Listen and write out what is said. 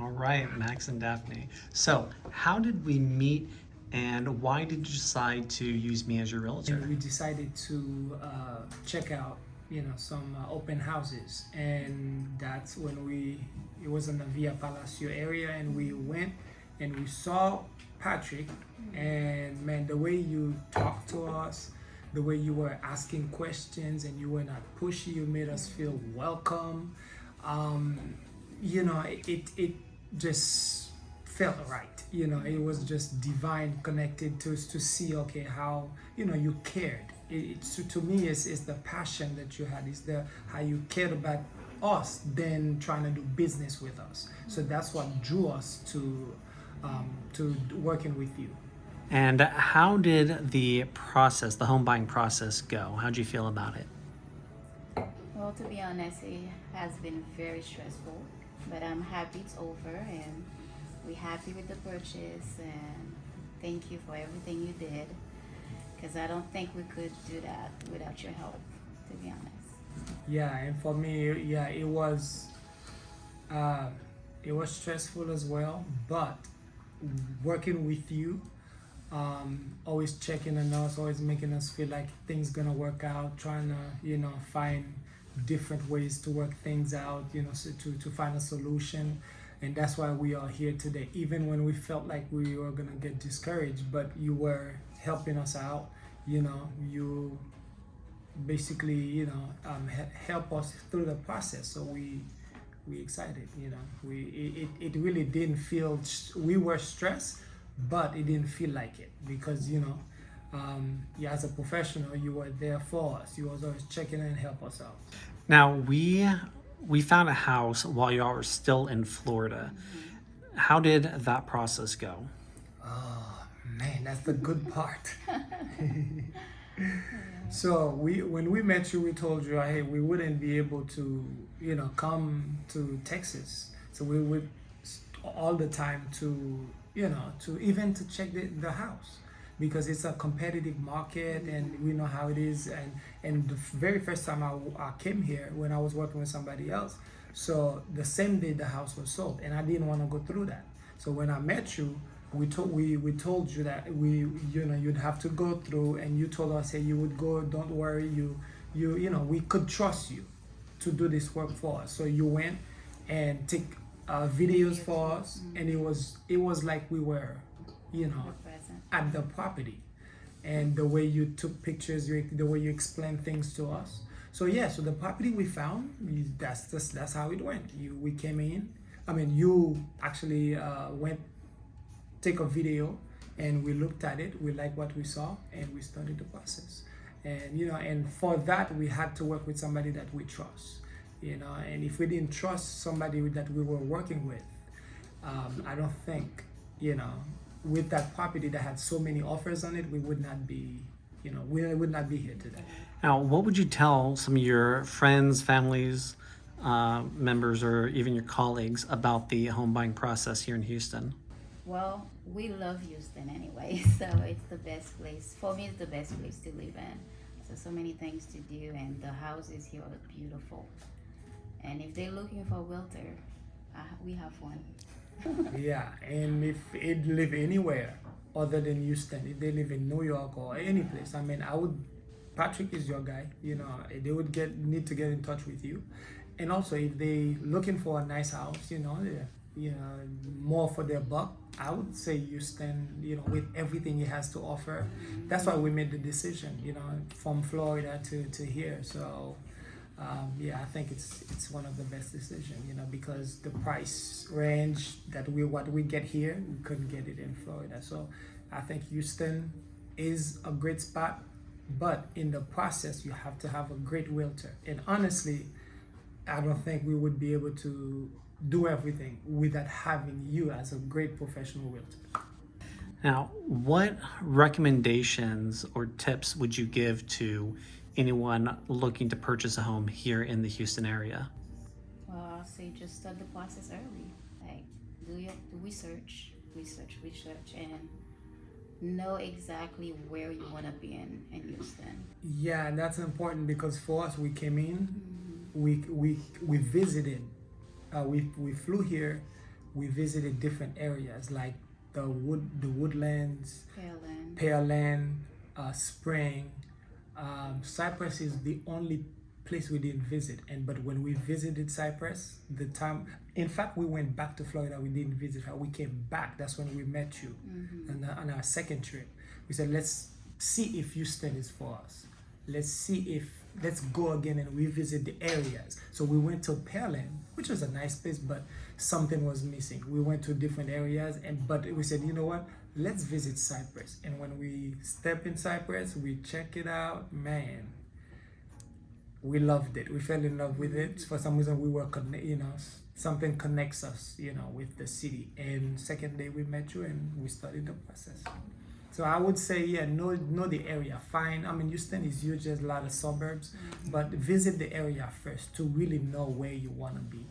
All right, Max and Daphnee. So, how did we meet and why did you decide to use me as your realtor? And we decided to check out, some open houses, and that's when it was in the Via Palacio area, and we went and we saw Patrick, and man, the way you talked to us, the way you were asking questions, and you were not pushy, you made us feel welcome. It just felt right. It was just divine connected to see, okay, how you cared. To me, it's the passion that you had, is the how you cared about us than trying to do business with us. So that's what drew us to working with you. And how did the process, the home buying process, go? How'd you feel about it? Well, to be honest, it has been very stressful, but I'm happy it's over and we're happy with the purchase, and thank you for everything you did, because I don't think we could do that without your help, to be honest. Yeah, and for me, yeah, it was stressful as well, but working with you, always checking on us, always making us feel like things gonna work out, trying to find different ways to work things out, so to find a solution. And that's why we are here today, even when we felt like we were gonna get discouraged, but you were helping us out. You basically help us through the process, so we excited. It really didn't feel, we were stressed, but it didn't feel like it, because yeah, as a professional, you were there for us. You was always checking in and help us out. Now, we found a house while y'all were still in Florida. How did that process go? Oh man, that's the good part. So when we met you, we told you, hey, we wouldn't be able to, come to Texas. So we would all the time to, to even to check the house, because it's a competitive market, and we know how it is. And the very first time I came here, when I was working with somebody else, so the same day the house was sold, and I didn't want to go through that. So when I met you, we told you that you'd have to go through, and you told us, hey, you would go, don't worry, we could trust you to do this work for us. So you went and take videos for us, and it was like we were at the property, and the way you took pictures, the way you explained things to us. So yeah, so the property we found, that's how it went. We came in. I mean, you actually went take a video, and we looked at it. We liked what we saw, and we started the process. And and for that, we had to work with somebody that we trust. And if we didn't trust somebody that we were working with, I don't think with that property that had so many offers on it, we would not be we would not be here today. Now, what would you tell some of your friends, families, members, or even your colleagues about the home buying process here in Houston? Well, we love Houston anyway, so it's the best place. For me, it's the best place to live in. So many things to do, and the houses here are beautiful. And if they're looking for a realtor, we have one. Yeah, and if it live anywhere other than Houston, if they live in New York or any place, I mean, Patrick is your guy. They would need to get in touch with you. And also, if they looking for a nice house, more for their buck, I would say Houston, with everything it has to offer. That's why we made the decision, from Florida to here. So yeah, I think it's one of the best decisions, because the price range what we get here, we couldn't get it in Florida. So I think Houston is a great spot, but in the process, you have to have a great realtor. And honestly, I don't think we would be able to do everything without having you as a great professional realtor. Now, what recommendations or tips would you give to anyone looking to purchase a home here in the Houston area? Well, I'll say just start the process early. Like, do your research, and know exactly where you want to be in Houston. Yeah, and that's important, because for us, we came in, we visited, we flew here, we visited different areas like the woodlands, Pearland. Pearland, Spring. Cypress is the only place we didn't visit, but when we visited Cypress, in fact, we went back to Florida. We didn't visit her. We came back. That's when we met you, on our second trip. We said, let's see if Houston is for us. Let's go again and revisit the areas. So we went to Pearland, which was a nice place, but something was missing. We went to different areas, but we said, you know what? Let's visit Cypress. And when we step in Cypress, we check it out. Man, we loved it. We fell in love with it. For some reason, we were something connects us, with the city. And second day we met you and we started the process. So I would say, know the area. Houston is huge. There's a lot of suburbs, but visit the area first to really know where you want to be.